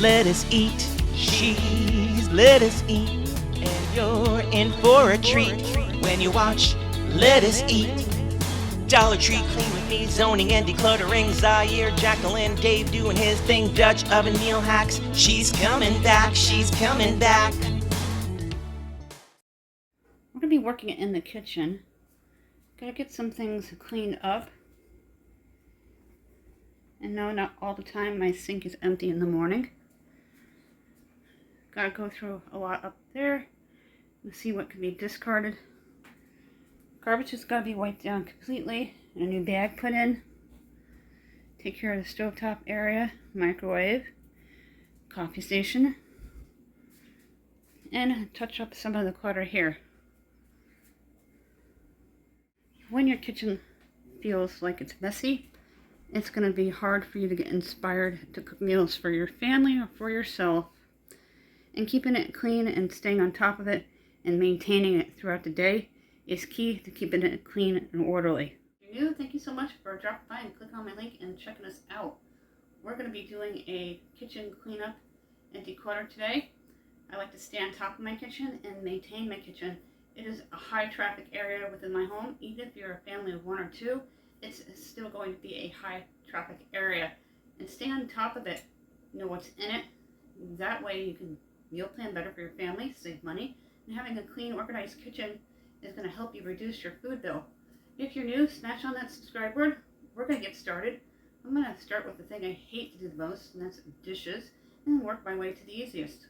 Let us eat, she's let us eat, and you're in for a treat when you watch Let Us Eat. Dollar Tree clean with me, zoning and decluttering. Zaire, Jacqueline, Dave doing his thing, Dutch oven meal hacks. She's coming back, she's coming back. We're going to be working in the kitchen. Gotta get some things cleaned up. And no, not all the time my sink is empty in the morning. Gotta go through a lot up there and see what can be discarded. Garbage has gotta be wiped down completely and a new bag put in. Take care of the stovetop area, microwave, coffee station, and touch up some of the clutter here. When your kitchen feels like it's messy, it's going to be hard for you to get inspired to cook meals for your family or for yourself. And keeping it clean and staying on top of it and maintaining it throughout the day is key to keeping it clean and orderly. If you're new, thank you so much for dropping by and clicking on my link and checking us out. We're going to be doing a kitchen cleanup and declutter today. I like to stay on top of my kitchen and maintain my kitchen. It is a high traffic area within my home. Even if you're a family of one or two, it's still going to be a high traffic area. And stay on top of it. Know what's in it. That way you can meal plan better for your family, save money. And having a clean, organized kitchen is going to help you reduce your food bill. If you're new, smash on that subscribe word. We're going to get started. I'm going to start with the thing I hate to do the most, and that's dishes, and work my way to the easiest.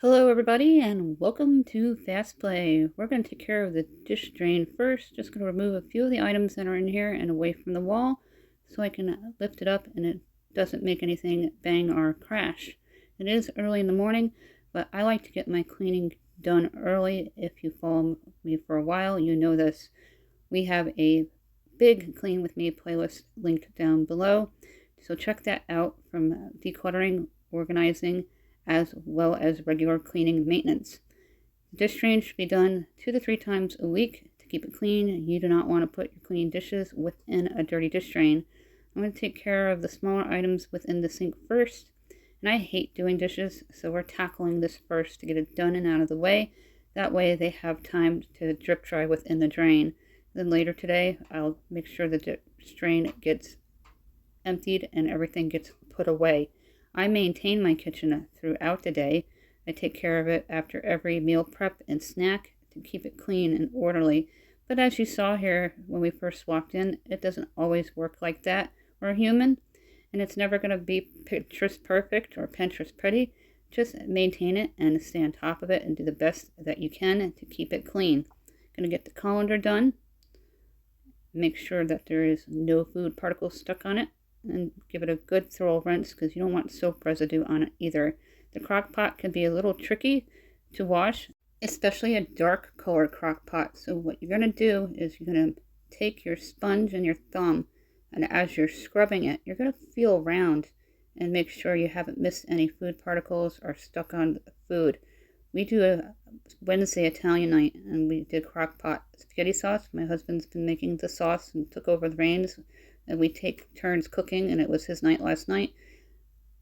Hello everybody and welcome to Fast Play. We're going to take care of the dish drain first. Just going to remove a few of the items that are in here and away from the wall so I can lift it up and it doesn't make anything bang or crash. It is early in the morning, but I like to get my cleaning done early. If you follow me for a while, you know this. We have a big Clean With Me playlist linked down below, so check that out from decluttering, organizing, as well as regular cleaning and maintenance. The dish drain should be done 2 to 3 times a week to keep it clean. You do not want to put your clean dishes within a dirty dish drain. I'm going to take care of the smaller items within the sink first. And I hate doing dishes, so we're tackling this first to get it done and out of the way. That way they have time to drip dry within the drain. Then later today, I'll make sure the dish drain gets emptied and everything gets put away. I maintain my kitchen throughout the day. I take care of it after every meal prep and snack to keep it clean and orderly. But as you saw here when we first walked in, it doesn't always work like that. We're human, and it's never going to be Pinterest perfect or Pinterest pretty. Just maintain it and stay on top of it and do the best that you can to keep it clean. Going to get the colander done. Make sure that there is no food particles stuck on it. And give it a good thorough rinse because you don't want soap residue on it either. The crock pot can be a little tricky to wash, especially a dark colored crock pot. So what you're going to do is you're going to take your sponge and your thumb, and as you're scrubbing it, you're going to feel around and make sure you haven't missed any food particles or stuck on the food. We do a Wednesday Italian night and we did crock pot spaghetti sauce. My husband's been making the sauce and took over the reins. And we take turns cooking, and it was his night last night.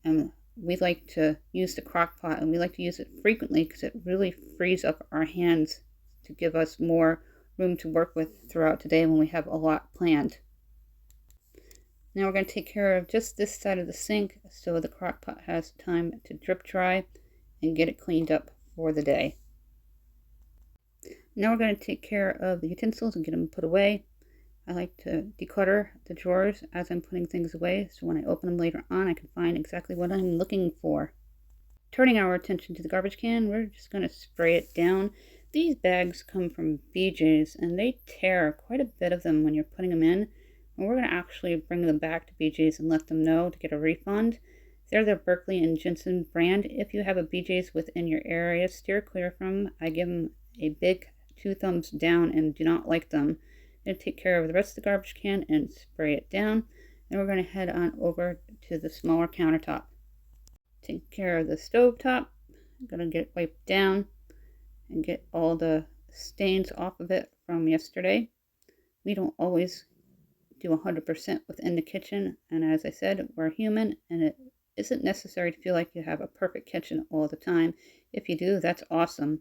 And we like to use the crock pot, and we like to use it frequently because it really frees up our hands to give us more room to work with throughout today when we have a lot planned. Now we're going to take care of just this side of the sink so the crock pot has time to drip dry and get it cleaned up for the day. Now we're going to take care of the utensils and get them put away. I like to declutter the drawers as I'm putting things away, so when I open them later on, I can find exactly what I'm looking for. Turning our attention to the garbage can, we're just going to spray it down. These bags come from BJ's, and they tear quite a bit of them when you're putting them in. And we're going to actually bring them back to BJ's and let them know to get a refund. They're the Berkeley and Jensen brand. If you have a BJ's within your area, steer clear from them. I give them a big 2 thumbs down and do not like them. Going to take care of the rest of the garbage can and spray it down. And we're going to head on over to the smaller countertop. Take care of the stove top. I'm going to get it wiped down and get all the stains off of it from yesterday. We don't always do 100% within the kitchen, and as I said, we're human, and it isn't necessary to feel like you have a perfect kitchen all the time. If you do, that's awesome.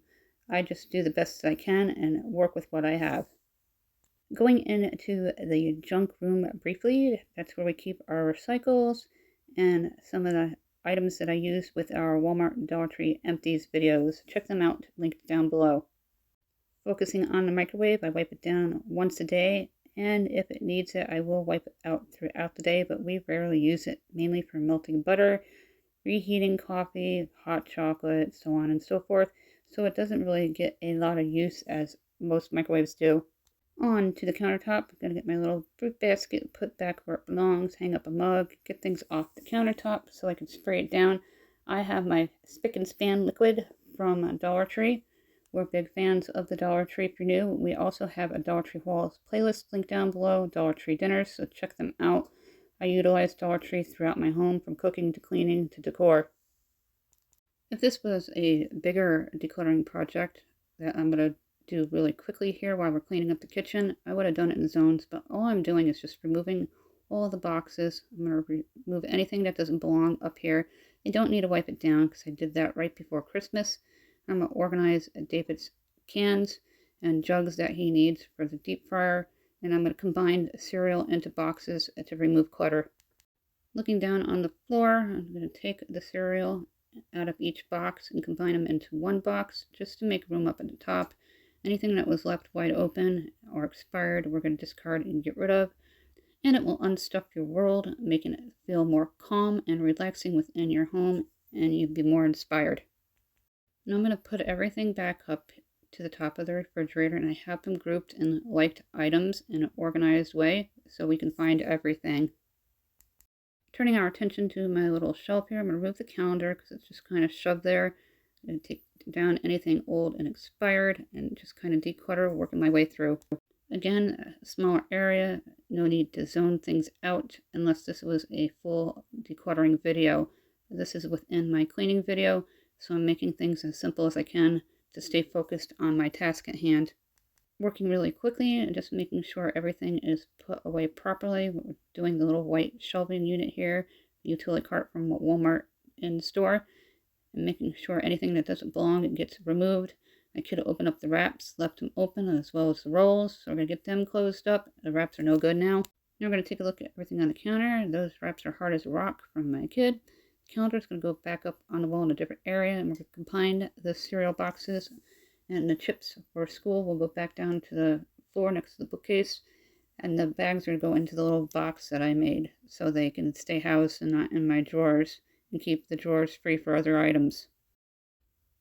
I just do the best I can and work with what I have. Going into the junk room briefly, that's where we keep our recycles and some of the items that I use with our Walmart and Dollar Tree empties videos. Check them out, linked down below. Focusing on the microwave, I wipe it down once a day, and if it needs it, I will wipe it out throughout the day, but we rarely use it, mainly for melting butter, reheating coffee, hot chocolate, so on and so forth, so it doesn't really get a lot of use as most microwaves do. On to the countertop. I'm gonna get my little fruit basket, put back where it belongs, hang up a mug, get things off the countertop so I can spray it down. I have my Spick and Span liquid from Dollar Tree. We're big fans of the Dollar Tree if you're new. We also have a Dollar Tree Hauls playlist linked down below, Dollar Tree dinners, so check them out. I utilize Dollar Tree throughout my home, from cooking to cleaning to decor. If this was a bigger decluttering project that I'm going to do really quickly here while we're cleaning up the kitchen, I would have done it in zones, but all I'm doing is just removing all the boxes. I'm going to remove anything that doesn't belong up here. I don't need to wipe it down because I did that right before Christmas. I'm going to organize David's cans and jugs that he needs for the deep fryer, and I'm going to combine cereal into boxes to remove clutter. Looking down on the floor, I'm going to take the cereal out of each box and combine them into one box just to make room up at the top. Anything that was left wide open or expired, we're going to discard and get rid of. And it will unstuff your world, making it feel more calm and relaxing within your home, and you'll be more inspired. Now I'm going to put everything back up to the top of the refrigerator, and I have them grouped in liked items in an organized way so we can find everything. Turning our attention to my little shelf here, I'm going to remove the calendar because it's just kind of shoved there. I'm going to take down anything old and expired and just kind of declutter, working my way through. Again, a smaller area, no need to zone things out unless this was a full decluttering video. This is within my cleaning video, so I'm making things as simple as I can to stay focused on my task at hand. Working really quickly and just making sure everything is put away properly. We're doing the little white shelving unit here, the utility cart from Walmart in the store, and making sure anything that doesn't belong gets removed. My kid opened up the wraps, left them open, as well as the rolls, so we're going to get them closed up. The wraps are no good now. Now we're going to take a look at everything on the counter. Those wraps are hard as a rock from my kid. The counter is going to go back up on the wall in a different area, and we're going to combine the cereal boxes and the chips for school will go back down to the floor next to the bookcase, and the bags are going to go into the little box that I made so they can stay housed and not in my drawers, and keep the drawers free for other items.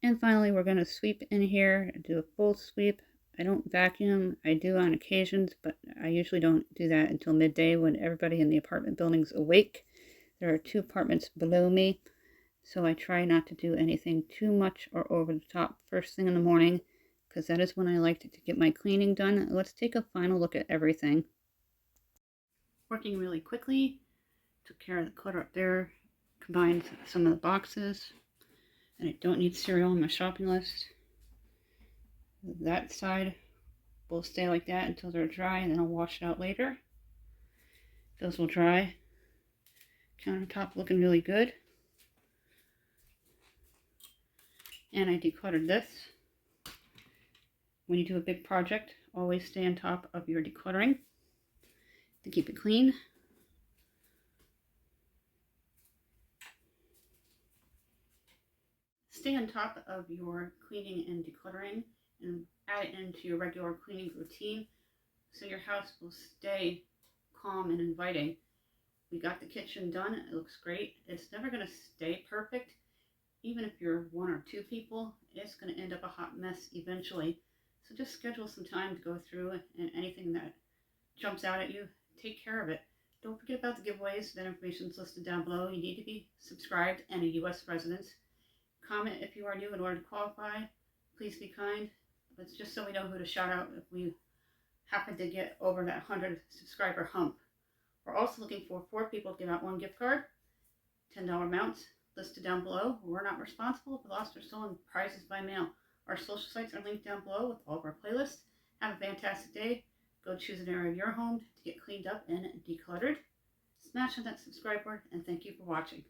And finally, we're going to sweep in here and do a full sweep. I don't vacuum. I do on occasions, but I usually don't do that until midday when everybody in the apartment building's awake. There are 2 apartments below me, so I try not to do anything too much or over the top first thing in the morning, because that is when I like to get my cleaning done. Let's take a final look at everything. Working really quickly, took care of the clutter up there, combined some of the boxes, and I don't need cereal on my shopping list. That side will stay like that until they're dry, and then I'll wash it out later. Those will dry. Countertop looking really good. And I decluttered this. When you do a big project, always stay on top of your decluttering to keep it clean. Stay on top of your cleaning and decluttering and add it into your regular cleaning routine so your house will stay calm and inviting. We got the kitchen done. It looks great. It's never going to stay perfect. Even if you're 1 or 2 people, it's going to end up a hot mess eventually. So just schedule some time to go through it, and anything that jumps out at you, take care of it. Don't forget about the giveaways. That information is listed down below. You need to be subscribed and a U.S. resident. Comment if you are new in order to qualify. Please be kind. It's just so we know who to shout out if we happen to get over that 100 subscriber hump. We're also looking for 4 people to give out 1 gift card, $10 amounts listed down below. We're not responsible if lost or stolen prizes by mail. Our social sites are linked down below with all of our playlists. Have a fantastic day. Go choose an area of your home to get cleaned up and decluttered. Smash on that subscribe button, and thank you for watching.